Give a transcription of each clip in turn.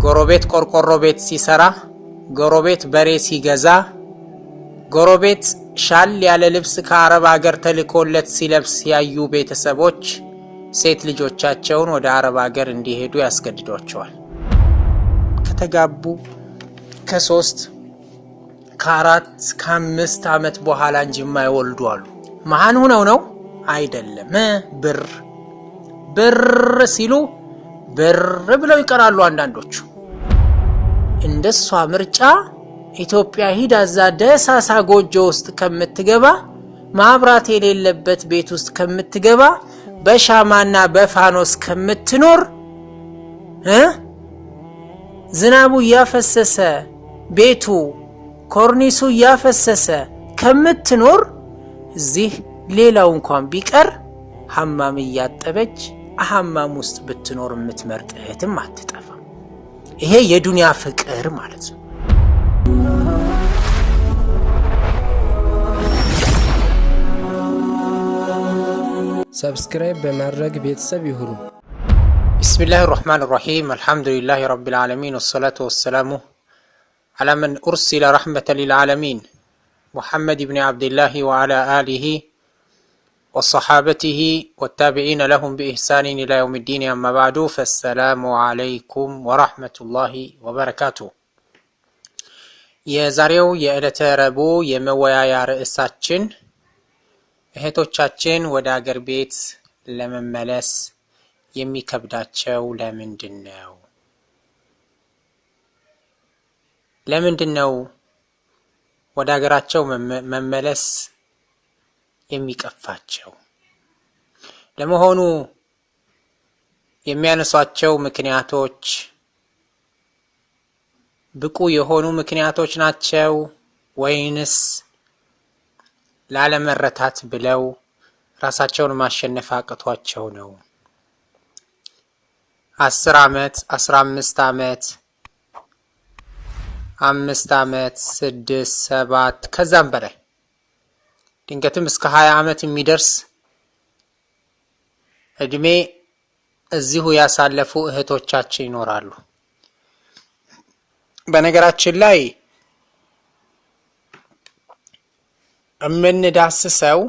ጎረቤት ቆርቆሮ ቤት ሲሰራ፣ ጎረቤት በሬ ሲገዛ፣ ጎረቤት ሻል ያለ ልብስ ከአረብ ሀገር ተልኮለት ሲለብስ ያዩ ቤተሰቦች ሴት ልጆቻቸውን ወደ አረብ ሀገር እንዲሄዱ ያስገድዷቸዋል። ከተጋቡ ከ3 ከ4 ከ5 ዓመት በኋላ እንጂ የማይወልዱ አሉ። መሃን ሆነው ነው አይደለም። ብር ሲሉ ብር ብለው ይቀራሉ። አንዳንዶቹ እንደሷ ምርጫ ኢትዮጵያ ሂዳ እዛ ደሳሳ ጎጆ ውስጥ ከምትገባ ማብራት የሌለበት ቤት ውስጥ ከምትገባ በሻማና በፋኖስ ከምትኖር ዝናቡ ያፈሰሰ ቤቱ ኮርኒሱ ያፈሰሰ ከምትኖር እዚህ ሌላው እንኳን ቢቀር ሐማም ያጠበች ሐማም ውስጥ ብትኖር የምትመርጥ እህትም አትጠፋ። ይሄ የዱንያ ፍቅር ማለት ነው። ሰብስክራይብ በማድረግ ቤተሰብ ይሁኑ። ቢስሚላሂ الرحمن الرحيم الحمد لله رب العالمين والصلاة والسلام على من أرسل رحمة للعالمين محمد بن عبد الله وعلى آله وصحابته والتابعين لهم بإحسان إلى يوم الدين. أما بعد فالسلام عليكم ورحمة الله وبركاته. የዛሬው የዕለተ ረቡዕ የመወያያ ርዕሳችን እህቶቻችን ወደ አገር ቤት ለመመለስ የሚከብዳቸው ለምንድነው? ለምንድነው ወደ አገራቸው መመለስ የሚቀፋቸው? ለመሆኑ የሚያነሷቸው ምክንያቶች ብቁ የሆኑ ምክንያቶች ናቸው ወይንስ ላለመረታት ብለው ራሳቸውን ማሸነፍ አቅቷቸው ነው? 10 ዓመት 15 ዓመት 5 ዓመት 6 7 ከዛም በላይ ድንገትም እስከ 20 ዓመት የሚደርስ እድሜ እዚሁ ያሳለፉ እህቶቻችን ይኖራሉ። በነገራችን ላይ እምንዳስሰው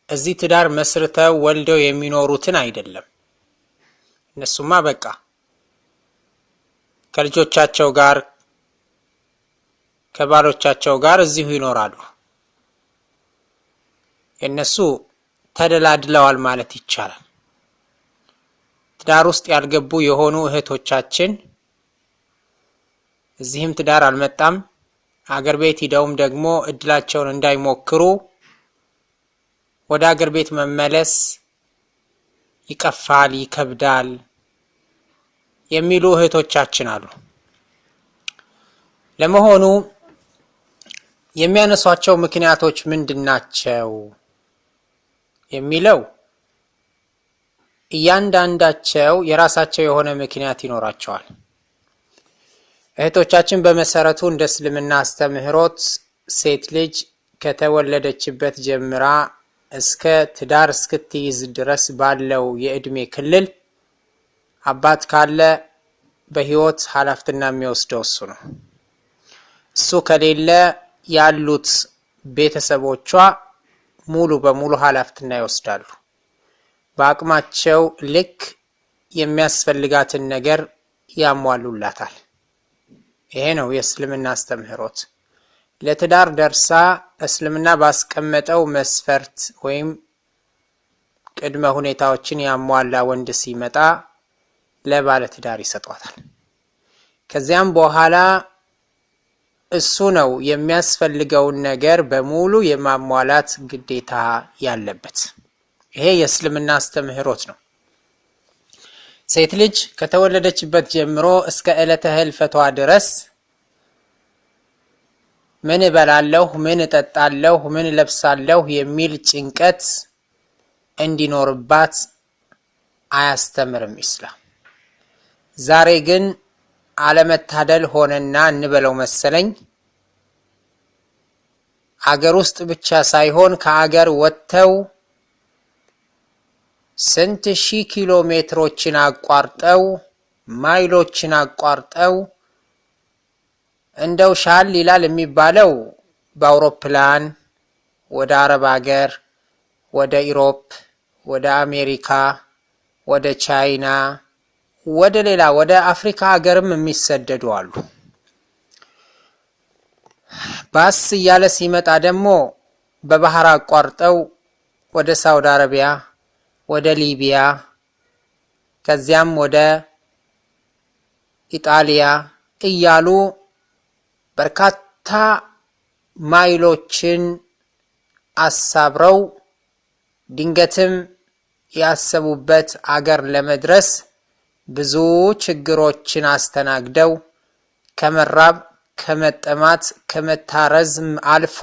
እዚህ ትዳር መስርተው ወልደው የሚኖሩትን አይደለም። እነሱማ በቃ ከልጆቻቸው ጋር ከባሎቻቸው ጋር እዚሁ ይኖራሉ። እነሱ ተደላድለዋል ማለት ይቻላል። ትዳር ውስጥ ያልገቡ የሆኑ እህቶቻችን እዚህም ትዳር አልመጣም አገር ቤት ሂደውም ደግሞ እድላቸውን እንዳይሞክሩ ወደ አገር ቤት መመለስ ይቀፋል፣ ይከብዳል የሚሉ እህቶቻችን አሉ። ለመሆኑ የሚያነሷቸው ምክንያቶች ምንድናቸው የሚለው እያንዳንዳቸው የራሳቸው የሆነ ምክንያት ይኖራቸዋል። እህቶቻችን በመሰረቱ እንደ እስልምና አስተምህሮት ሴት ልጅ ከተወለደችበት ጀምራ እስከ ትዳር እስክትይዝ ድረስ ባለው የእድሜ ክልል አባት ካለ በህይወት ኃላፊነትና የሚወስደው እሱ ነው። እሱ ከሌለ ያሉት ቤተሰቦቿ ሙሉ በሙሉ ኃላፊነትና ይወስዳሉ። በአቅማቸው ልክ የሚያስፈልጋትን ነገር ያሟሉላታል። ይሄ ነው የእስልምና አስተምህሮት። ለትዳር ደርሳ እስልምና ባስቀመጠው መስፈርት ወይም ቅድመ ሁኔታዎችን ያሟላ ወንድ ሲመጣ ለባለ ትዳር ይሰጧታል። ከዚያም በኋላ እሱ ነው የሚያስፈልገውን ነገር በሙሉ የማሟላት ግዴታ ያለበት። ይሄ የእስልምና አስተምህሮት ነው። ሴት ልጅ ከተወለደችበት ጀምሮ እስከ ዕለተ ህልፈቷ ድረስ ምን እበላለሁ፣ ምን እጠጣለሁ፣ ምን ለብሳለሁ የሚል ጭንቀት እንዲኖርባት አያስተምርም ኢስላም። ዛሬ ግን አለመታደል ሆነና እንበለው መሰለኝ አገር ውስጥ ብቻ ሳይሆን ከአገር ወጥተው ስንት ሺህ ኪሎ ሜትሮችን አቋርጠው ማይሎችን አቋርጠው እንደው ሻል ይላል የሚባለው በአውሮፕላን ወደ አረብ ሀገር፣ ወደ ኢሮፕ፣ ወደ አሜሪካ፣ ወደ ቻይና፣ ወደ ሌላ ወደ አፍሪካ ሀገርም የሚሰደዱ አሉ። ባስ እያለ ሲመጣ ደግሞ በባህር አቋርጠው ወደ ሳውዲ አረቢያ፣ ወደ ሊቢያ፣ ከዚያም ወደ ኢጣሊያ እያሉ በርካታ ማይሎችን አሳብረው ድንገትም ያሰቡበት አገር ለመድረስ ብዙ ችግሮችን አስተናግደው ከመራብ፣ ከመጠማት፣ ከመታረዝም አልፎ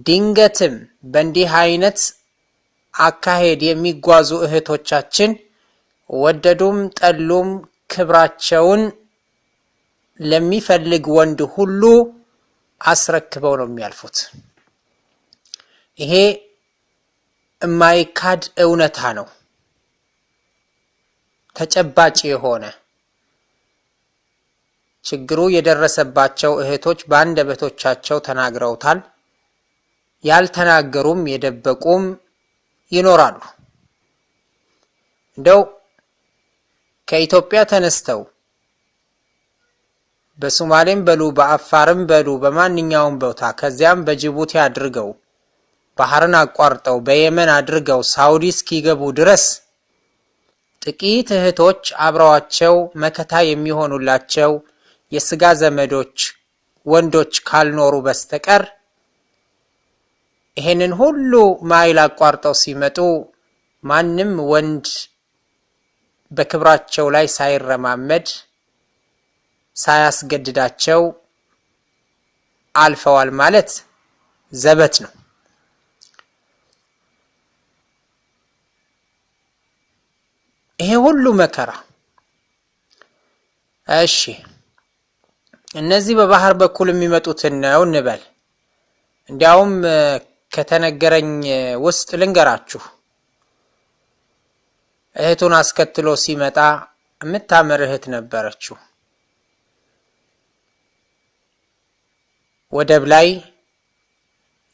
ድንገትም በእንዲህ አይነት አካሄድ የሚጓዙ እህቶቻችን ወደዱም ጠሉም ክብራቸውን ለሚፈልግ ወንድ ሁሉ አስረክበው ነው የሚያልፉት። ይሄ የማይካድ እውነታ ነው። ተጨባጭ የሆነ ችግሩ የደረሰባቸው እህቶች በአንደበቶቻቸው ተናግረውታል። ያልተናገሩም የደበቁም ይኖራሉ። እንደው ከኢትዮጵያ ተነስተው በሶማሌም በሉ በአፋርም በሉ በማንኛውም ቦታ ከዚያም በጅቡቲ አድርገው ባህርን አቋርጠው በየመን አድርገው ሳውዲ እስኪገቡ ድረስ ጥቂት እህቶች አብረዋቸው መከታ የሚሆኑላቸው የስጋ ዘመዶች ወንዶች ካልኖሩ በስተቀር ይሄንን ሁሉ ማይል አቋርጠው ሲመጡ ማንም ወንድ በክብራቸው ላይ ሳይረማመድ ሳያስገድዳቸው አልፈዋል ማለት ዘበት ነው። ይሄ ሁሉ መከራ እሺ፣ እነዚህ በባህር በኩል የሚመጡትን ነው እንበል። እንዲያውም ከተነገረኝ ውስጥ ልንገራችሁ። እህቱን አስከትሎ ሲመጣ የምታምር እህት ነበረችው። ወደብ ላይ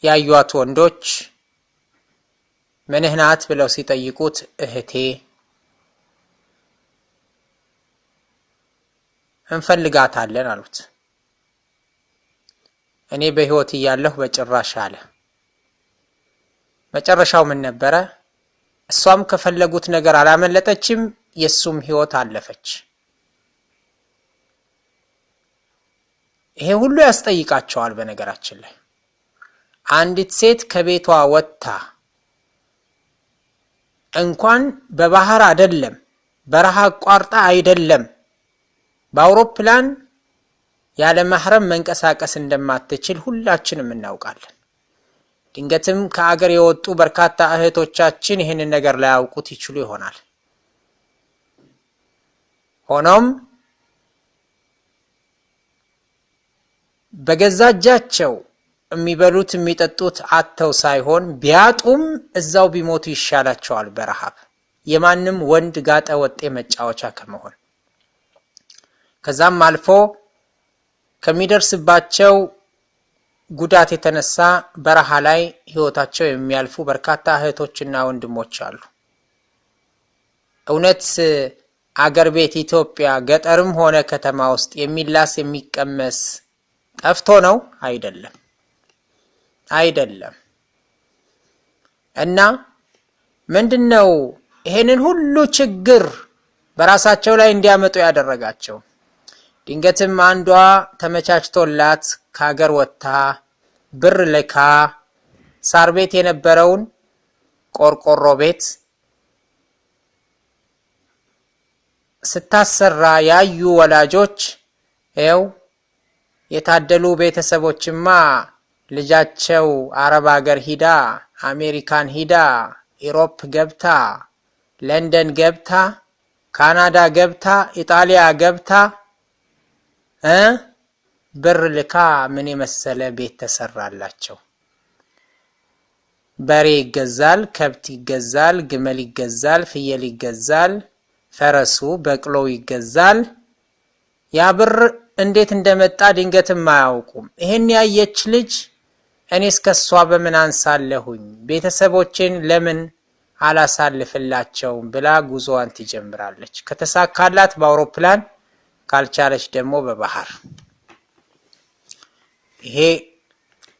ያዩት ወንዶች ምንህ ናት ብለው ሲጠይቁት እህቴ፣ እንፈልጋታለን አሉት። እኔ በህይወት እያለሁ በጭራሽ አለ። መጨረሻው ምን ነበረ? እሷም ከፈለጉት ነገር አላመለጠችም፣ የሱም ህይወት አለፈች። ይሄ ሁሉ ያስጠይቃቸዋል። በነገራችን ላይ አንዲት ሴት ከቤቷ ወጥታ እንኳን በባህር አይደለም በረሃ አቋርጣ አይደለም በአውሮፕላን ያለ ማህረም መንቀሳቀስ እንደማትችል ሁላችንም እናውቃለን። ድንገትም ከአገር የወጡ በርካታ እህቶቻችን ይህንን ነገር ላያውቁት ይችሉ ይሆናል። ሆኖም በገዛ እጃቸው የሚበሉት የሚጠጡት አጥተው ሳይሆን ቢያጡም እዛው ቢሞቱ ይሻላቸዋል በረሃብ የማንም ወንድ ጋጠ ወጤ መጫወቻ ከመሆን። ከዛም አልፎ ከሚደርስባቸው ጉዳት የተነሳ በረሃ ላይ ህይወታቸው የሚያልፉ በርካታ እህቶችና ወንድሞች አሉ። እውነት አገር ቤት ኢትዮጵያ ገጠርም ሆነ ከተማ ውስጥ የሚላስ የሚቀመስ ጠፍቶ ነው? አይደለም። እና ምንድነው ይሄንን ሁሉ ችግር በራሳቸው ላይ እንዲያመጡ ያደረጋቸው? ድንገትም አንዷ ተመቻችቶላት ከሀገር ወጥታ ብር ልካ ሳር ቤት የነበረውን ቆርቆሮ ቤት ስታሰራ ያዩ ወላጆች ይኸው የታደሉ ቤተሰቦችማ ልጃቸው አረብ ሀገር ሂዳ፣ አሜሪካን ሂዳ፣ ኢሮፕ ገብታ፣ ለንደን ገብታ፣ ካናዳ ገብታ፣ ኢጣሊያ ገብታ ብር ልካ ምን የመሰለ ቤት ተሰራላቸው። በሬ ይገዛል፣ ከብት ይገዛል፣ ግመል ይገዛል፣ ፍየል ይገዛል፣ ፈረሱ በቅሎ ይገዛል። ያ ብር እንዴት እንደመጣ ድንገትም አያውቁም። ይሄን ያየች ልጅ እኔስ ከሷ በምን አንሳለሁኝ ቤተሰቦቼን ለምን አላሳልፍላቸውም ብላ ጉዞዋን ትጀምራለች። ከተሳካላት በአውሮፕላን ካልቻለች ደግሞ በባህር። ይሄ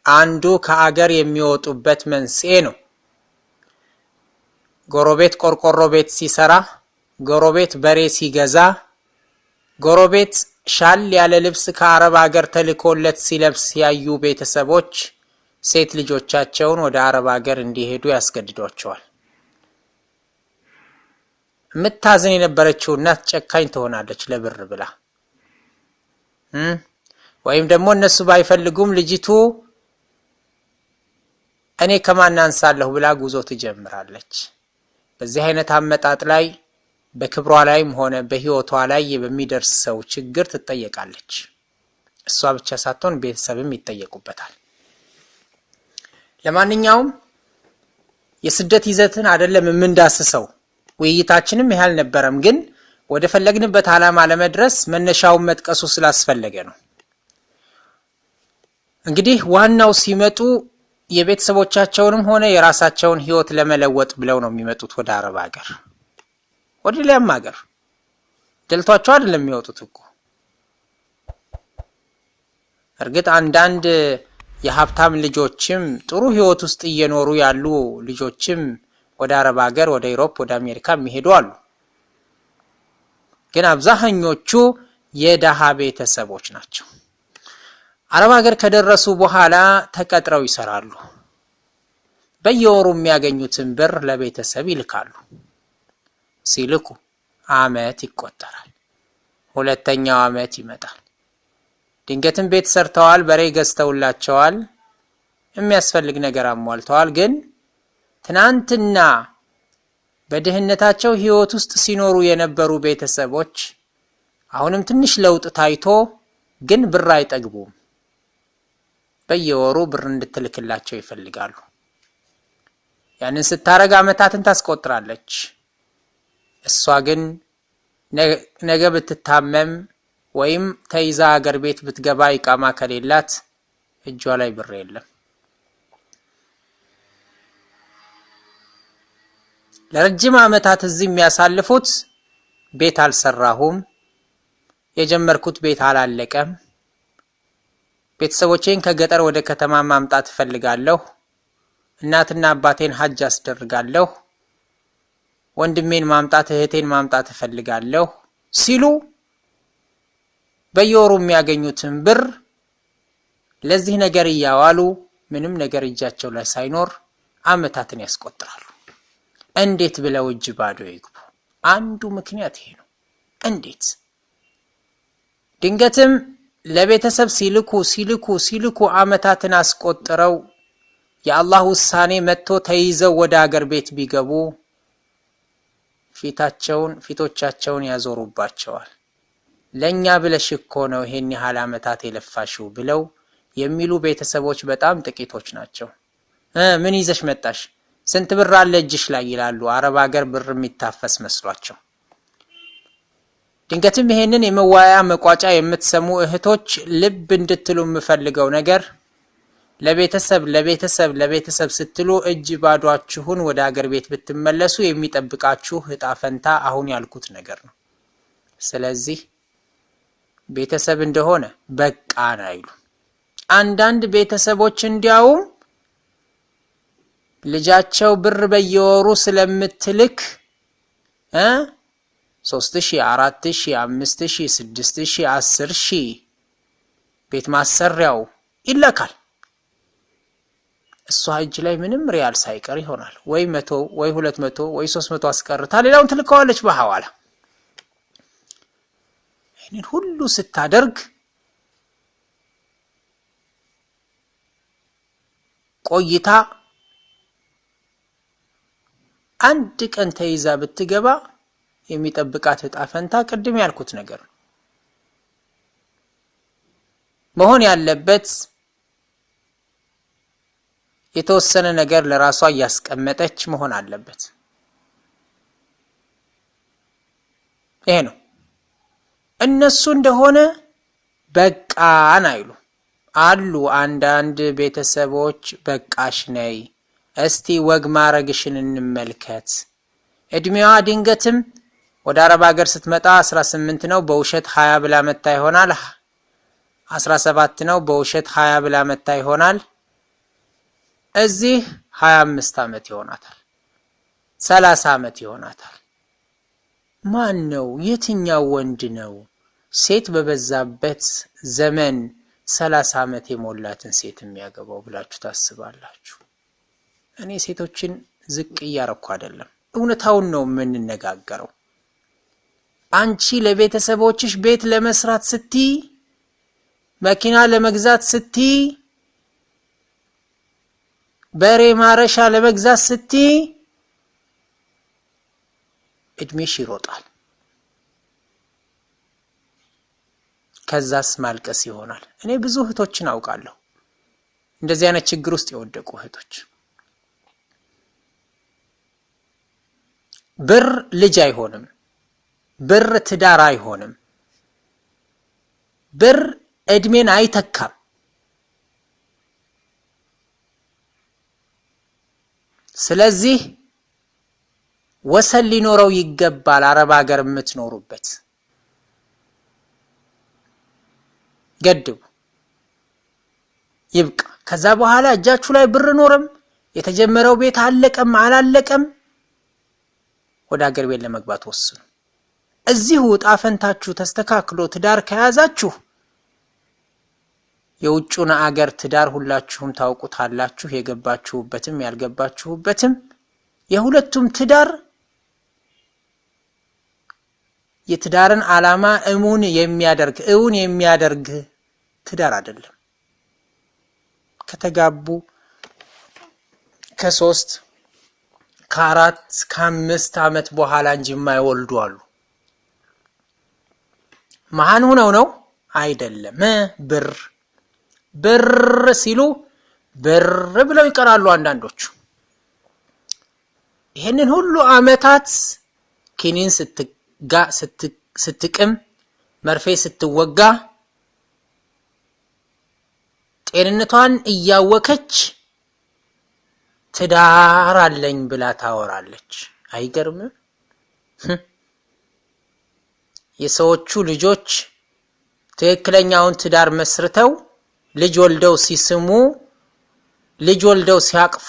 አንዱ ከአገር የሚወጡበት መንስኤ ነው። ጎረቤት ቆርቆሮ ቤት ሲሰራ፣ ጎረቤት በሬ ሲገዛ፣ ጎረቤት ሻል ያለ ልብስ ከአረብ ሀገር ተልኮለት ሲለብስ ያዩ ቤተሰቦች ሴት ልጆቻቸውን ወደ አረብ ሀገር እንዲሄዱ ያስገድዷቸዋል። የምታዝን የነበረችው እናት ጨካኝ ትሆናለች ለብር ብላ። ወይም ደግሞ እነሱ ባይፈልጉም ልጅቱ እኔ ከማን አንሳለሁ ብላ ጉዞ ትጀምራለች። በዚህ አይነት አመጣጥ ላይ በክብሯ ላይም ሆነ በህይወቷ ላይ በሚደርሰው ችግር ትጠየቃለች። እሷ ብቻ ሳትሆን ቤተሰብም ይጠየቁበታል። ለማንኛውም የስደት ይዘትን አይደለም የምንዳስሰው፣ ውይይታችንም ይሄ አልነበረም። ግን ወደ ፈለግንበት ዓላማ ለመድረስ መነሻውን መጥቀሱ ስላስፈለገ ነው። እንግዲህ ዋናው ሲመጡ የቤተሰቦቻቸውንም ሆነ የራሳቸውን ህይወት ለመለወጥ ብለው ነው የሚመጡት ወደ አረብ ሀገር፣ ወደ ሌላም ሀገር። ደልቷቸው አይደለም የሚወጡት እኮ። እርግጥ አንዳንድ የሀብታም ልጆችም ጥሩ ህይወት ውስጥ እየኖሩ ያሉ ልጆችም ወደ አረብ ሀገር፣ ወደ ዩሮፕ፣ ወደ አሜሪካ የሚሄዱ አሉ። ግን አብዛኞቹ የደሃ ቤተሰቦች ናቸው። አረብ ሀገር ከደረሱ በኋላ ተቀጥረው ይሰራሉ። በየወሩ የሚያገኙትን ብር ለቤተሰብ ይልካሉ። ሲልኩ አመት ይቆጠራል። ሁለተኛው አመት ይመጣል። ድንገትም ቤት ሰርተዋል፣ በሬ ገዝተውላቸዋል፣ የሚያስፈልግ ነገር አሟልተዋል። ግን ትናንትና በድህነታቸው ህይወት ውስጥ ሲኖሩ የነበሩ ቤተሰቦች አሁንም ትንሽ ለውጥ ታይቶ ግን ብር አይጠግቡም። በየወሩ ብር እንድትልክላቸው ይፈልጋሉ። ያንን ስታረግ አመታትን ታስቆጥራለች። እሷ ግን ነገ ብትታመም ወይም ተይዛ ሀገር ቤት ብትገባ ኢቃማ ከሌላት እጇ ላይ ብር የለም። ለረጅም አመታት እዚህ የሚያሳልፉት ቤት አልሰራሁም፣ የጀመርኩት ቤት አላለቀም፣ ቤተሰቦቼን ከገጠር ወደ ከተማ ማምጣት እፈልጋለሁ፣ እናትና አባቴን ሐጅ አስደርጋለሁ፣ ወንድሜን ማምጣት እህቴን ማምጣት እፈልጋለሁ ሲሉ በየወሩ የሚያገኙትን ብር ለዚህ ነገር እያዋሉ ምንም ነገር እጃቸው ላይ ሳይኖር አመታትን ያስቆጥራሉ። እንዴት ብለው እጅ ባዶ ይግቡ? አንዱ ምክንያት ይሄ ነው። እንዴት ድንገትም ለቤተሰብ ሲልኩ አመታትን አስቆጥረው የአላህ ውሳኔ መጥቶ ተይዘው ወደ ሀገር ቤት ቢገቡ ፊቶቻቸውን ያዞሩባቸዋል። ለኛ ብለሽ እኮ ነው ይሄን ያህል አመታት የለፋሽው ብለው የሚሉ ቤተሰቦች በጣም ጥቂቶች ናቸው። ምን ይዘሽ መጣሽ? ስንት ብር አለ እጅሽ ላይ ይላሉ። አረብ ሀገር ብር የሚታፈስ መስሏቸው። ድንገትም ይሄንን የመዋያ መቋጫ የምትሰሙ እህቶች ልብ እንድትሉ የምፈልገው ነገር ለቤተሰብ ስትሉ እጅ ባዷችሁን ወደ ሀገር ቤት ብትመለሱ የሚጠብቃችሁ እጣ ፈንታ አሁን ያልኩት ነገር ነው። ስለዚህ ቤተሰብ እንደሆነ በቃን አይሉ። አንዳንድ ቤተሰቦች እንዲያውም ልጃቸው ብር በየወሩ ስለምትልክ 3000፣ 4000፣ 5000፣ 6000፣ 10000 ቤት ማሰሪያው ይለካል። እሷ እጅ ላይ ምንም ሪያል ሳይቀር ይሆናል። ወይ 100 ወይ 200 ወይ 300 አስቀርታ ሌላውን ትልከዋለች በሐዋላ። ይህንን ሁሉ ስታደርግ ቆይታ አንድ ቀን ተይዛ ብትገባ የሚጠብቃት እጣ ፈንታ ቅድም ያልኩት ነገር ነው። መሆን ያለበት የተወሰነ ነገር ለራሷ ያስቀመጠች መሆን አለበት። ይሄ ነው። እነሱ እንደሆነ በቃን አይሉ አሉ። አንዳንድ ቤተሰቦች በቃሽ ነይ እስቲ ወግ ማረግሽን እንመልከት። እድሜዋ ድንገትም ወደ አረብ ሀገር ስትመጣ 18 ነው በውሸት 20 ብላ መታ ይሆናል። 17 ነው በውሸት 20 ብላ መታ ይሆናል። እዚህ 25 ዓመት ይሆናታል፣ 30 ዓመት ይሆናታል። ማን ነው የትኛው ወንድ ነው ሴት በበዛበት ዘመን 30 ዓመት የሞላትን ሴት የሚያገባው ብላችሁ ታስባላችሁ? እኔ ሴቶችን ዝቅ እያረኩ አይደለም፣ እውነታውን ነው የምንነጋገረው። አንቺ ለቤተሰቦችሽ ቤት ለመስራት ስቲ፣ መኪና ለመግዛት ስቲ፣ በሬ ማረሻ ለመግዛት ስቲ እድሜሽ ይሮጣል። ከዛስ ማልቀስ ይሆናል። እኔ ብዙ እህቶችን አውቃለሁ እንደዚህ አይነት ችግር ውስጥ የወደቁ እህቶች። ብር ልጅ አይሆንም፣ ብር ትዳር አይሆንም፣ ብር እድሜን አይተካም። ስለዚህ ወሰን ሊኖረው ይገባል። አረብ ሀገር የምትኖሩበት ገድቡ ይብቃ። ከዛ በኋላ እጃችሁ ላይ ብር ኖርም የተጀመረው ቤት አለቀም አላለቀም ወደ ሀገር ቤት ለመግባት ወስኑ። እዚሁ ጣፈንታችሁ ተስተካክሎ ትዳር ከያዛችሁ የውጭውን አገር ትዳር ሁላችሁም ታውቁታላችሁ፣ የገባችሁበትም ያልገባችሁበትም። የሁለቱም ትዳር የትዳርን ዓላማ እውን የሚያደርግ ትዳር አይደለም። ከተጋቡ ከ3 ከ4 ከ5 ዓመት በኋላ እንጂ የማይወልዱ አሉ። መሃን ሆነው ነው አይደለም። ብር ሲሉ ብር ብለው ይቀራሉ አንዳንዶቹ። ይሄንን ሁሉ አመታት ኪኒን ስትቅም መርፌ ስትወጋ ጤንነቷን እያወከች ትዳር አለኝ ብላ ታወራለች። አይገርምም? የሰዎቹ ልጆች ትክክለኛውን ትዳር መስርተው ልጅ ወልደው ሲስሙ፣ ልጅ ወልደው ሲያቅፉ፣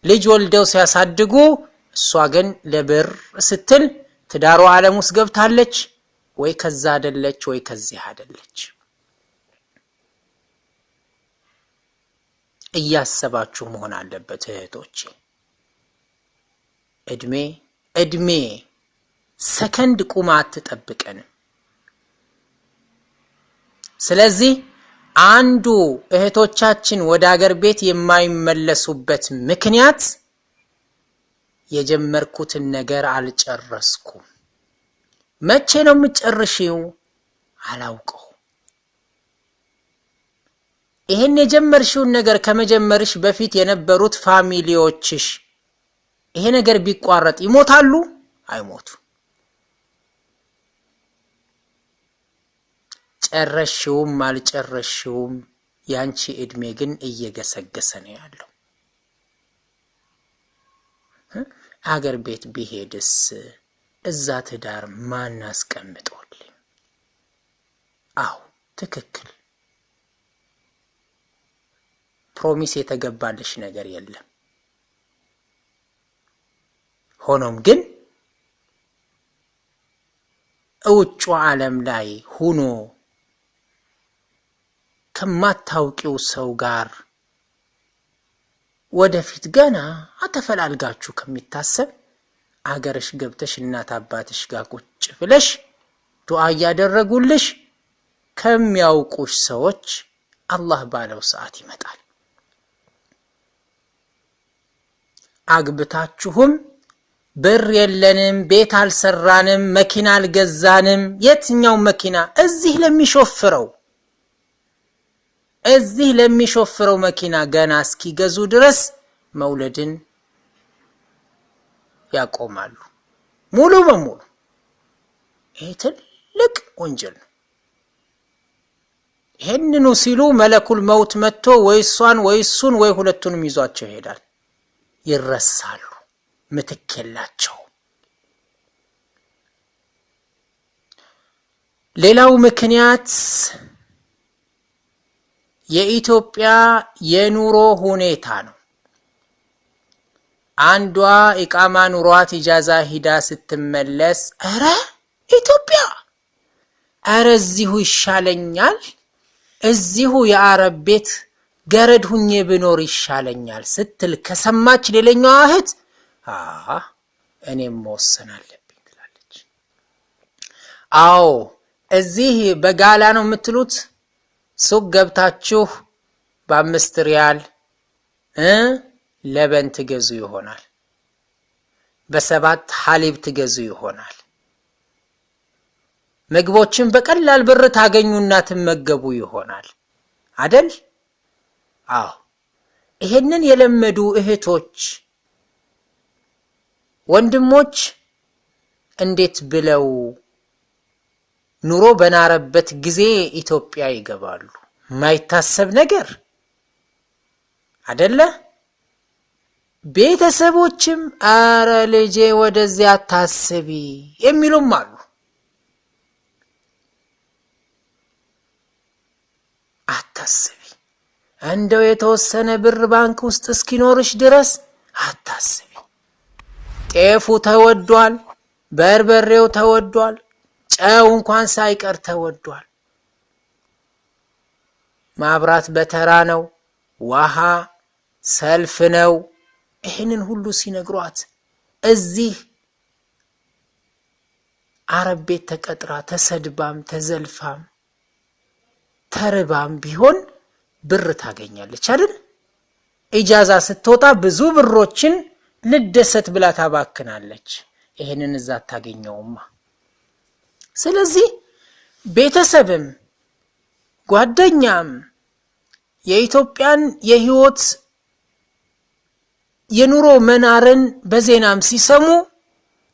ልጅ ወልደው ሲያሳድጉ፣ እሷ ግን ለብር ስትል ትዳሩ ዓለም ውስጥ ገብታለች። ወይ ከዛ አይደለች ወይ ከዚህ አይደለች። እያሰባችሁ መሆን አለበት እህቶቼ። እድሜ ሰከንድ ቁማ አትጠብቀንም። ስለዚህ አንዱ እህቶቻችን ወደ ሀገር ቤት የማይመለሱበት ምክንያት የጀመርኩትን ነገር አልጨረስኩም። መቼ ነው የምጨርሽው? አላውቀው። ይሄን የጀመርሽውን ነገር ከመጀመርሽ በፊት የነበሩት ፋሚሊዎችሽ ይሄ ነገር ቢቋረጥ ይሞታሉ? አይሞቱ። ጨረሽውም አልጨረሽውም ያንቺ እድሜ ግን እየገሰገሰ ነው ያለው። አገር ቤት ቢሄድስ እዛ ትዳር ማን አስቀምጦልኝ? አው ትክክል። ፕሮሚስ የተገባልሽ ነገር የለም። ሆኖም ግን እውጭ ዓለም ላይ ሆኖ ከማታውቂው ሰው ጋር ወደፊት ገና አተፈላልጋችሁ ከሚታሰብ አገርሽ ገብተሽ እናት አባትሽ ጋር ቁጭ ብለሽ ዱዓ ያደረጉልሽ ከሚያውቁሽ ሰዎች አላህ ባለው ሰዓት ይመጣል። አግብታችሁም ብር የለንም፣ ቤት አልሰራንም፣ መኪና አልገዛንም። የትኛው መኪና? እዚህ ለሚሾፍረው መኪና ገና እስኪገዙ ድረስ መውለድን ያቆማሉ ሙሉ በሙሉ። ይሄ ትልቅ ወንጀል ነው። ይሄንኑ ሲሉ መለኩል መውት መጥቶ ወይ እሷን ወይ እሱን ወይ ሁለቱንም ይዟቸው ይሄዳል። ይረሳሉ፣ ምትክ የላቸው። ሌላው ምክንያት የኢትዮጵያ የኑሮ ሁኔታ ነው። አንዷ ኢቃማ ኑሯት ኢጃዛ ሂዳ ስትመለስ አረ ኢትዮጵያ፣ አረ እዚሁ ይሻለኛል፣ እዚሁ የአረብ ቤት ገረድ ሁኜ ብኖር ይሻለኛል ስትል ከሰማች ሌላኛዋ እህት እኔም መወሰን አለብኝ ትላለች። አዎ እዚህ በጋላ ነው የምትሉት፣ ሱቅ ገብታችሁ በ5 ሪያል ለበን ትገዙ ይሆናል፣ በ7 ሐሊብ ትገዙ ይሆናል። ምግቦችን በቀላል ብር ታገኙና ትመገቡ ይሆናል አይደል? አዎ ይሄንን የለመዱ እህቶች ወንድሞች እንዴት ብለው ኑሮ በናረበት ጊዜ ኢትዮጵያ ይገባሉ? ማይታሰብ ነገር አይደለ? ቤተሰቦችም አረ ልጄ ወደዚያ አታስቢ የሚሉም አሉ። አታስቢ፣ እንደው የተወሰነ ብር ባንክ ውስጥ እስኪኖርሽ ድረስ አታስቢ። ጤፉ ተወዷል፣ በርበሬው ተወዷል፣ ጨው እንኳን ሳይቀር ተወዷል። ማብራት በተራ ነው፣ ውሃ ሰልፍ ነው። ይሄንን ሁሉ ሲነግሯት እዚህ አረብ ቤት ተቀጥራ ተሰድባም ተዘልፋም ተርባም ቢሆን ብር ታገኛለች አይደል? ኢጃዛ ስትወጣ ብዙ ብሮችን ልደሰት ብላ ታባክናለች። ይሄንን እዛ ታገኘውማ። ስለዚህ ቤተሰብም ጓደኛም የኢትዮጵያን የህይወት የኑሮ መናርን በዜናም ሲሰሙ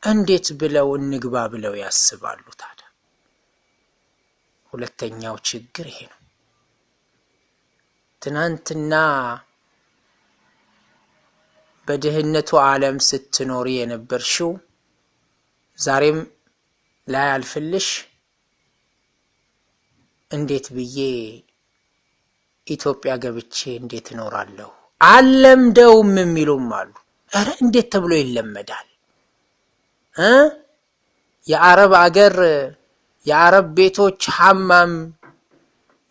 እንዴት ብለው እንግባ ብለው ያስባሉ? ታዲያ ሁለተኛው ችግር ይሄ ነው። ትናንትና በድህነቱ ዓለም ስትኖሪ የነበርሽው ዛሬም ላይ አልፍልሽ እንዴት ብዬ ኢትዮጵያ ገብቼ እንዴት እኖራለሁ አለምደውም የሚሉም አሉ። አረ እንዴት ተብሎ ይለመዳል? የአረብ አገር የአረብ ቤቶች ሐማም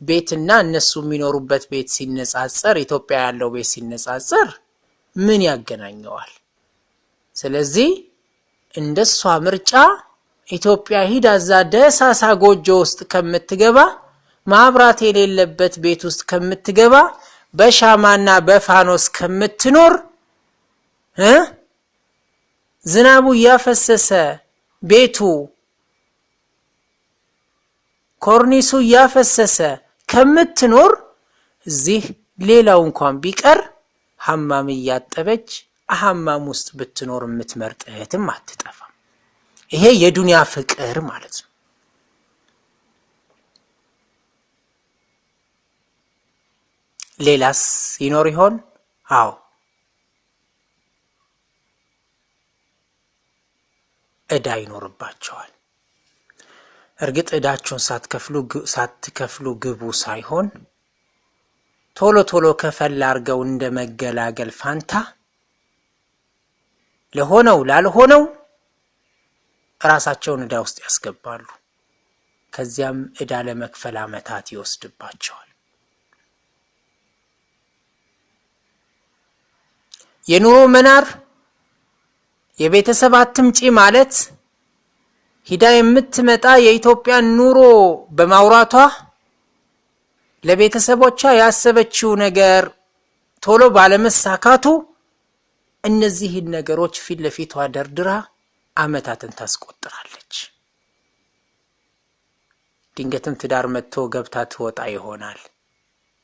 ቤትና እነሱ የሚኖሩበት ቤት ሲነጻጸር ኢትዮጵያ ያለው ቤት ሲነጻጸር ምን ያገናኘዋል? ስለዚህ እንደሷ ምርጫ ኢትዮጵያ ሂዳ እዛ ደሳሳ ጎጆ ውስጥ ከምትገባ ማብራት የሌለበት ቤት ውስጥ ከምትገባ በሻማና በፋኖስ ከምትኖር ዝናቡ ያፈሰሰ ቤቱ ኮርኒሱ ያፈሰሰ ከምትኖር እዚህ ሌላው እንኳን ቢቀር ሐማም ያጠበች ሐማም ውስጥ ብትኖር የምትመርጥ እህትም አትጠፋም። ይሄ የዱንያ ፍቅር ማለት ነው። ሌላስ ይኖር ይሆን? አዎ እዳ ይኖርባቸዋል። እርግጥ እዳችሁን ሳትከፍሉ ግቡ ሳይሆን ቶሎ ቶሎ ከፈል አርገው እንደ መገላገል ፋንታ ለሆነው ላልሆነው ራሳቸውን እዳ ውስጥ ያስገባሉ። ከዚያም እዳ ለመክፈል አመታት ይወስድባቸዋል። የኑሮ መናር የቤተሰብ አትምጪ ማለት ሂዳ የምትመጣ የኢትዮጵያ ኑሮ በማውራቷ ለቤተሰቦቿ ያሰበችው ነገር ቶሎ ባለመሳካቱ እነዚህን ነገሮች ፊት ለፊቷ ደርድራ አመታትን ታስቆጥራለች። ድንገትም ትዳር መጥቶ ገብታ ትወጣ ይሆናል።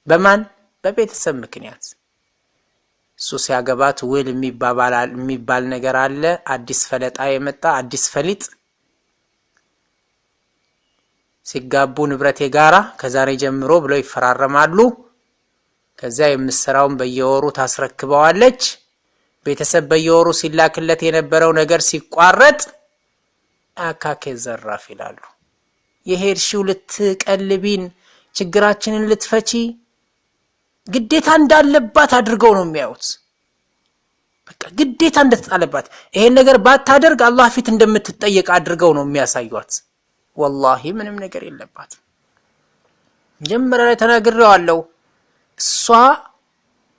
በማን? በቤተሰብ ምክንያት። እሱ ሲያገባት ውል የሚባል ነገር አለ። አዲስ ፈለጣ የመጣ አዲስ ፈሊጥ ሲጋቡ ንብረት የጋራ ከዛሬ ጀምሮ ብለው ይፈራረማሉ። ከዛ የምትሰራውን በየወሩ ታስረክበዋለች። ቤተሰብ በየወሩ ሲላክለት የነበረው ነገር ሲቋረጥ አካኬ ዘራፍ ይላሉ። የሄድሽው ልትቀልቢን ችግራችንን ልትፈቺ ግዴታ እንዳለባት አድርገው ነው የሚያዩት። በቃ ግዴታ እንደተጣለባት ይሄን ነገር ባታደርግ አላህ ፊት እንደምትጠየቅ አድርገው ነው የሚያሳዩት። ወላሂ ምንም ነገር የለባት። መጀመሪያ ላይ ተናግሬዋለሁ። እሷ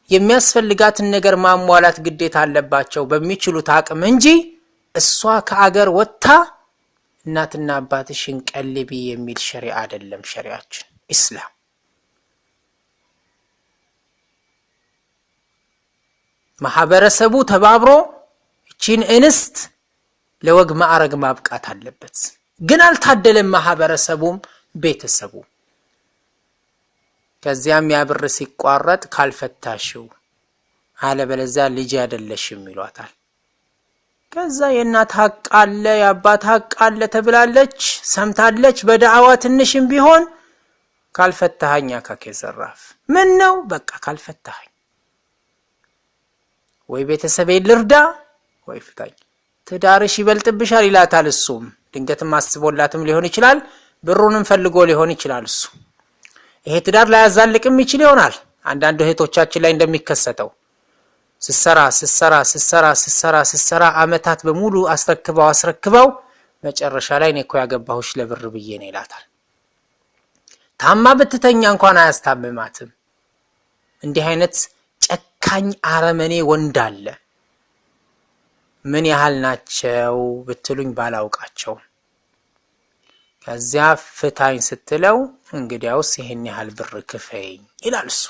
የሚያስፈልጋትን ነገር ማሟላት ግዴታ አለባቸው በሚችሉት አቅም እንጂ እሷ ከአገር ወጥታ እናትና አባትሽን ቀልቢ የሚል ሸሪዓ አይደለም ሸሪዓችን ኢስላም። ማህበረሰቡ ተባብሮ እቺን እንስት ለወግ ማዕረግ ማብቃት አለበት። ግን አልታደለም ማህበረሰቡም ቤተሰቡ። ከዚያም ያብር ሲቋረጥ ካልፈታሽው አለበለዚያ ልጅ አይደለሽም ይሏታል። ከዛ የእናት ሐቅ አለ የአባት ሐቅ አለ ተብላለች፣ ሰምታለች። በዳዕዋ ትንሽም ቢሆን ካልፈታኸኝ አካኬ ዘራፍ። ምን ነው በቃ ካልፈታኸኝ ወይ ቤተሰቤ ልርዳ ወይ ፍታኝ፣ ትዳርሽ ይበልጥብሻል ይላታል። እሱም ድንገትም አስቦላትም ሊሆን ይችላል፣ ብሩንም ፈልጎ ሊሆን ይችላል። እሱ ይሄ ትዳር ላይ ያዛልቅም ይችል ይሆናል። አንዳንድ እህቶቻችን ላይ እንደሚከሰተው ስሰራ አመታት በሙሉ አስረክበው መጨረሻ ላይ እኔ እኮ ያገባሁሽ ለብር ብዬ ነው ይላታል። ታማ ብትተኛ እንኳን አያስታምማትም። እንዲህ አይነት ጨካኝ አረመኔ ወንድ አለ። ምን ያህል ናቸው ብትሉኝ ባላውቃቸው። ከዚያ ፍታኝ ስትለው እንግዲያውስ ይሄን ያህል ብር ክፈይኝ ይላል እሱ።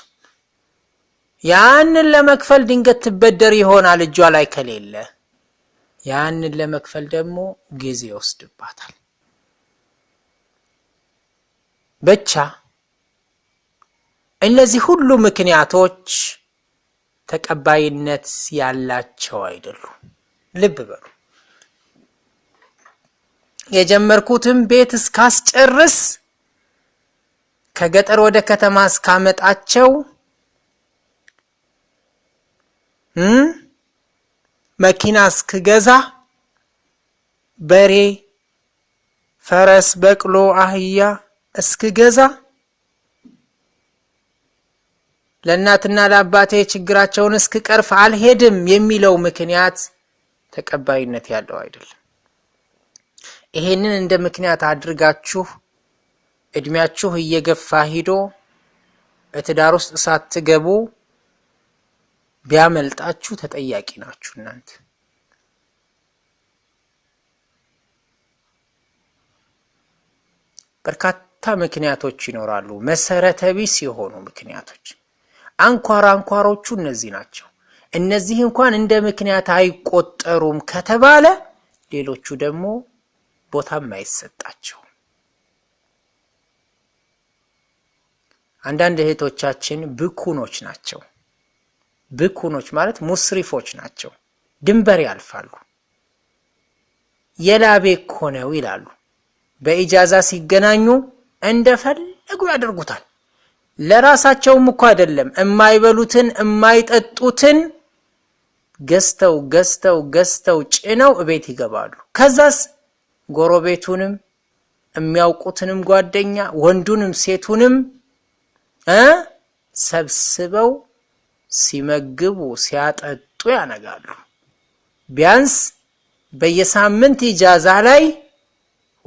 ያንን ለመክፈል ድንገት ትበደር ይሆናል እጇ ላይ ከሌለ። ያንን ለመክፈል ደግሞ ጊዜ ይወስድባታል። ብቻ እነዚህ ሁሉ ምክንያቶች ተቀባይነት ያላቸው አይደሉም። ልብ በሉ። የጀመርኩትን ቤት እስካስጨርስ ከገጠር ወደ ከተማ እስካመጣቸው መኪና እስክገዛ በሬ፣ ፈረስ፣ በቅሎ፣ አህያ እስክገዛ ለእናትና ለአባቴ ችግራቸውን እስክቀርፍ አልሄድም የሚለው ምክንያት ተቀባይነት ያለው አይደለም። ይሄንን እንደ ምክንያት አድርጋችሁ እድሜያችሁ እየገፋ ሂዶ በትዳር ውስጥ ሳትገቡ ቢያመልጣችሁ ተጠያቂ ናችሁ እናንተ። በርካታ ምክንያቶች ይኖራሉ፣ መሰረተ ቢስ የሆኑ ምክንያቶች። አንኳሮቹ እነዚህ ናቸው። እነዚህ እንኳን እንደ ምክንያት አይቆጠሩም ከተባለ ሌሎቹ ደግሞ ቦታም አይሰጣቸው። አንዳንድ እህቶቻችን ብኩኖች ናቸው። ብኩኖች ማለት ሙስሪፎች ናቸው። ድንበር ያልፋሉ። የላቤ እኮ ነው ይላሉ። በኢጃዛ ሲገናኙ እንደፈለጉ ያደርጉታል። ለራሳቸውም እኮ አይደለም የማይበሉትን የማይጠጡትን ገዝተው ጭነው እቤት ይገባሉ። ከዛስ ጎረቤቱንም የሚያውቁትንም ጓደኛ ወንዱንም ሴቱንም ሰብስበው ሲመግቡ ሲያጠጡ ያነጋሉ። ቢያንስ በየሳምንት ኢጃዛ ላይ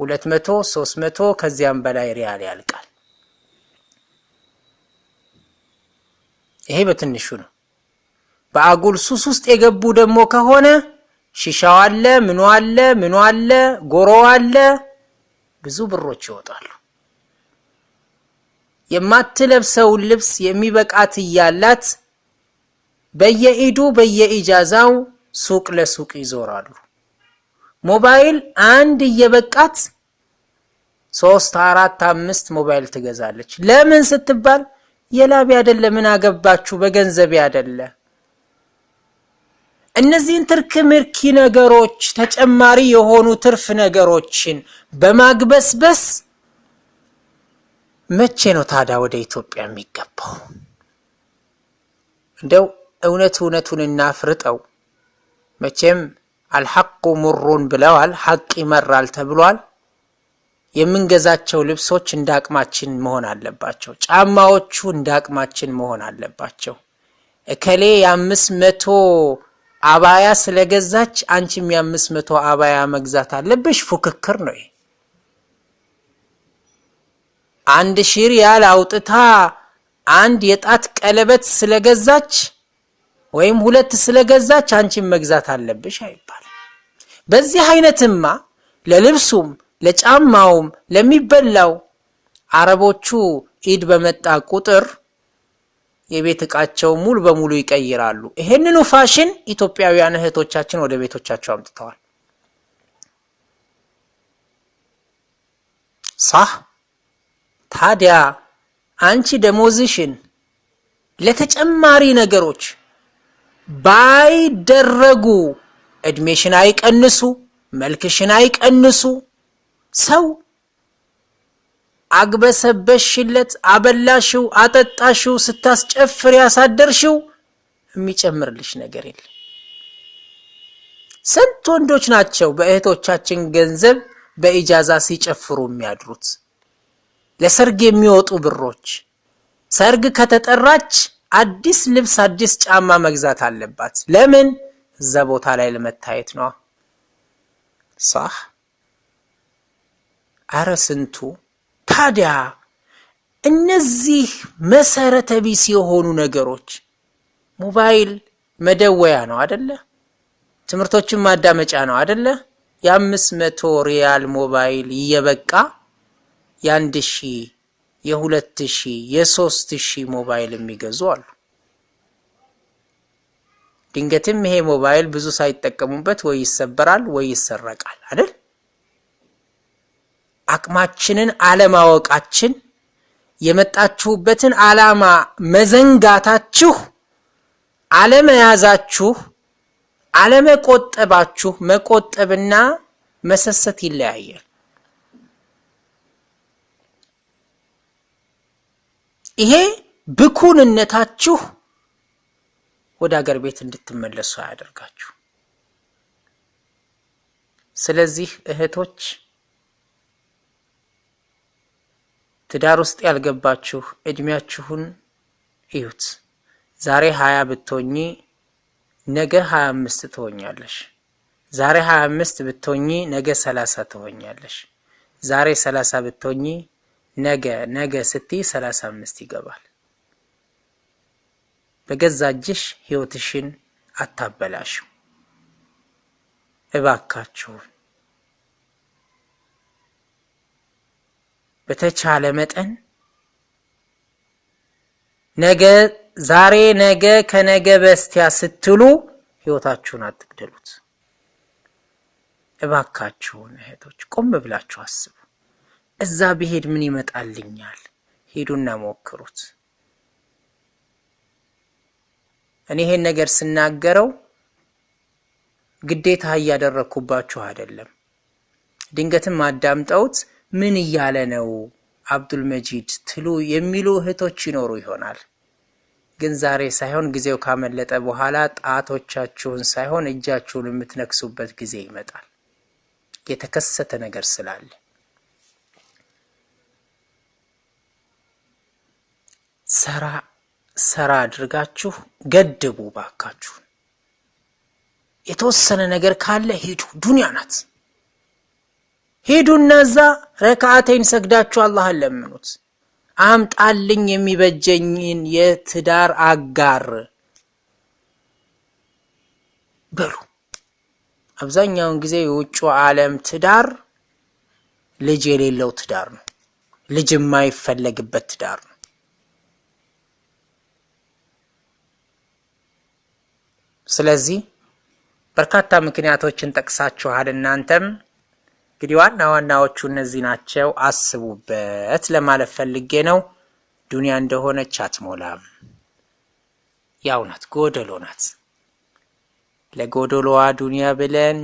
200 300 ከዚያም በላይ ሪያል ያልቃል። ይሄ በትንሹ ነው። በአጉል ሱስ ውስጥ የገቡ ደግሞ ከሆነ ሺሻው አለ፣ ምኑ አለ፣ ጎሮ አለ፣ ብዙ ብሮች ይወጣሉ። የማትለብሰው ልብስ የሚበቃት እያላት በየኢዱ በየኢጃዛው ሱቅ ለሱቅ ይዞራሉ። ሞባይል አንድ እየበቃት 3 4 5 ሞባይል ትገዛለች። ለምን ስትባል የላቢ አይደለ ምን አገባችሁ በገንዘብ አይደለ። እነዚህን ትርክምርኪ ነገሮች ተጨማሪ የሆኑ ትርፍ ነገሮችን በማግበስበስ መቼ ነው ታዲያ ወደ ኢትዮጵያ የሚገባው? እንደው እውነቱን እናፍርጠው። መቼም አልሐቁ ሙሩን ብለዋል፣ ሐቅ ይመራል ተብሏል። የምንገዛቸው ልብሶች እንዳቅማችን መሆን አለባቸው። ጫማዎቹ እንዳቅማችን መሆን አለባቸው። እከሌ የ500 አባያ ስለገዛች አንቺም የ500 አባያ መግዛት አለብሽ። ፉክክር ነው። 1000 ሪያል አውጥታ አንድ የጣት ቀለበት ስለገዛች ወይም 2 ስለገዛች አንቺም መግዛት አለብሽ አይባል። በዚህ አይነትማ ለልብሱም ለጫማውም ለሚበላው አረቦቹ ኢድ በመጣ ቁጥር የቤት ዕቃቸው ሙሉ በሙሉ ይቀይራሉ። ይሄንኑ ፋሽን ኢትዮጵያውያን እህቶቻችን ወደ ቤቶቻቸው አምጥተዋል። صح ታዲያ አንቺ ደሞዝሽን ለተጨማሪ ነገሮች ባይደረጉ እድሜሽን አይቀንሱ፣ መልክሽን አይቀንሱ፣ ሰው አግበሰበሽለት፣ አበላሽው፣ አጠጣሽው፣ ስታስጨፍር ያሳደርሽው የሚጨምርልሽ ነገር የለም። ስንት ወንዶች ናቸው በእህቶቻችን ገንዘብ በኢጃዛ ሲጨፍሩ የሚያድሩት? ለሰርግ የሚወጡ ብሮች፣ ሰርግ ከተጠራች አዲስ ልብስ አዲስ ጫማ መግዛት አለባት። ለምን? እዛ ቦታ ላይ ለመታየት ነው። صح አረ ስንቱ። ታዲያ እነዚህ መሰረተ ቢስ የሆኑ ነገሮች ሞባይል መደወያ ነው አይደለ? ትምህርቶችን ማዳመጫ ነው አይደለ? የ500 ሪያል ሞባይል እየበቃ የ1000 የ2000 የ3000 ሞባይል የሚገዙ አሉ። ድንገትም ይሄ ሞባይል ብዙ ሳይጠቀሙበት ወይ ይሰበራል ወይ ይሰረቃል አይደል? አቅማችንን አለማወቃችን፣ የመጣችሁበትን ዓላማ መዘንጋታችሁ፣ አለመያዛችሁ፣ አለመቆጠባችሁ፣ መቆጠብና መሰሰት ይለያያል። ይሄ ብኩንነታችሁ ወደ አገር ቤት እንድትመለሱ ያደርጋችሁ። ስለዚህ እህቶች ትዳር ውስጥ ያልገባችሁ እድሜያችሁን እዩት። ዛሬ 20 ብትሆኚ ነገ 25 ትሆኛለሽ። ዛሬ 25 ብትሆኚ ነገ 30 ትሆኛለሽ። ዛሬ 30 ብትሆኚ ነገ ስትይ 35 ይገባል። በገዛጅሽ ህይወትሽን አታበላሹ እባካችሁ። በተቻለ መጠን ነገ ዛሬ ነገ ከነገ በስቲያ ስትሉ ህይወታችሁን አትግደሉት እባካችሁን። እህቶች ቆም ብላችሁ አስቡ። እዛ ብሄድ ምን ይመጣልኛል? ሄዱና ሞክሩት። እኔ ይሄን ነገር ስናገረው ግዴታ ያደረኩባችሁ አይደለም። ድንገትም አዳምጠውት ምን እያለ ነው አብዱል መጂድ ትሉ የሚሉ እህቶች ይኖሩ ይሆናል። ግን ዛሬ ሳይሆን ጊዜው ካመለጠ በኋላ ጣቶቻችሁን ሳይሆን እጃችሁን የምትነክሱበት ጊዜ ይመጣል። የተከሰተ ነገር ስላለ ሰራ አድርጋችሁ ገድቡ ባካችሁ። የተወሰነ ነገር ካለ ሂዱ፣ ዱንያ ናት። ሂዱና እዛ ረካዓተይን ሰግዳችሁ አላህን ለምኑት። አምጣልኝ የሚበጀኝን የትዳር አጋር በሉ። አብዛኛውን ጊዜ የውጭ ዓለም ትዳር ልጅ የሌለው ትዳር ነው። ልጅ የማይፈለግበት ትዳር ነው። ስለዚህ በርካታ ምክንያቶችን ጠቅሳችኋል። እናንተም እንግዲህ ዋናዎቹ እነዚህ ናቸው። አስቡበት ለማለት ፈልጌ ነው። ዱንያ እንደሆነች አትሞላም። ያው ናት፣ ጎደሎ ናት። ለጎደሎዋ ዱንያ ብለን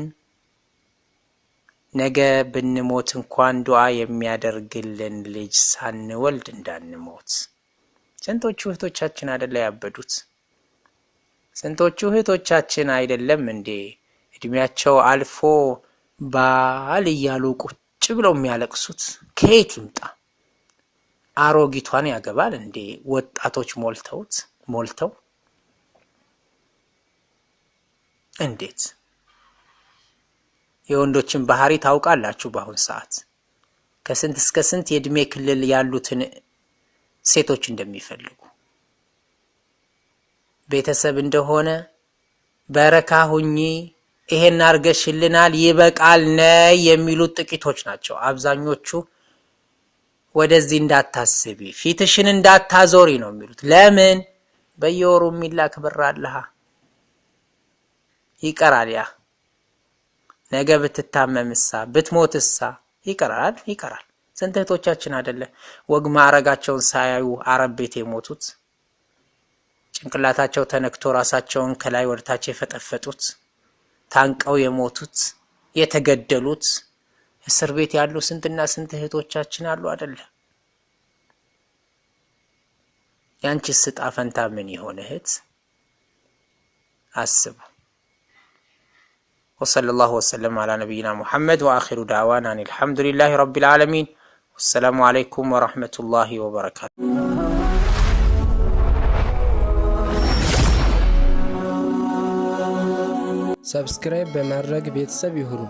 ነገ ብንሞት እንኳን ዱዓ የሚያደርግልን ልጅ ሳንወልድ እንዳንሞት። ስንቶቹ እህቶቻችን አይደለ ያበዱት? ስንቶቹ እህቶቻችን አይደለም እንዴ እድሜያቸው አልፎ ባል እያሉ ቁጭ ብለው የሚያለቅሱት? ከየት ይምጣ? አሮጊቷን ያገባል እንዴ ወጣቶች ሞልተው እንዴት? የወንዶችን ባህሪ ታውቃላችሁ? በአሁን ሰዓት ከስንት እስከ ስንት የእድሜ ክልል ያሉትን ሴቶች እንደሚፈልጉ። ቤተሰብ እንደሆነ በረካ ሁኚ፣ ይሄን አርገሽልናል፣ ይበቃል ነይ የሚሉት ጥቂቶች ናቸው። አብዛኞቹ ወደዚህ እንዳታስቢ፣ ፊትሽን እንዳታዞሪ ነው የሚሉት። ለምን? በየወሩ የሚላክ ብር አለሃ፣ ይቀራል። ያ ነገ ብትታመምሳ ብትሞትሳ ይቀራል። ስንት እህቶቻችን አይደለ ወግ ማዕረጋቸውን ሳያዩ አረብ ቤት የሞቱት፣ ጭንቅላታቸው ተነክቶ ራሳቸውን ከላይ ወደታች የፈጠፈጡት፣ ታንቀው የሞቱት፣ የተገደሉት፣ እስር ቤት ያሉ ስንትና ስንት እህቶቻችን አሉ አይደለ? ያንቺስ ዕጣ ፈንታ ምን ይሆን እህት? አስቡ። وصلى الله وسلم على نبينا محمد وآخر دعوانا أن الحمد لله رب العالمين والسلام عليكم ورحمة الله وبركاته. ሰብስክራይብ በማድረግ ቤተሰብ ይሁኑ።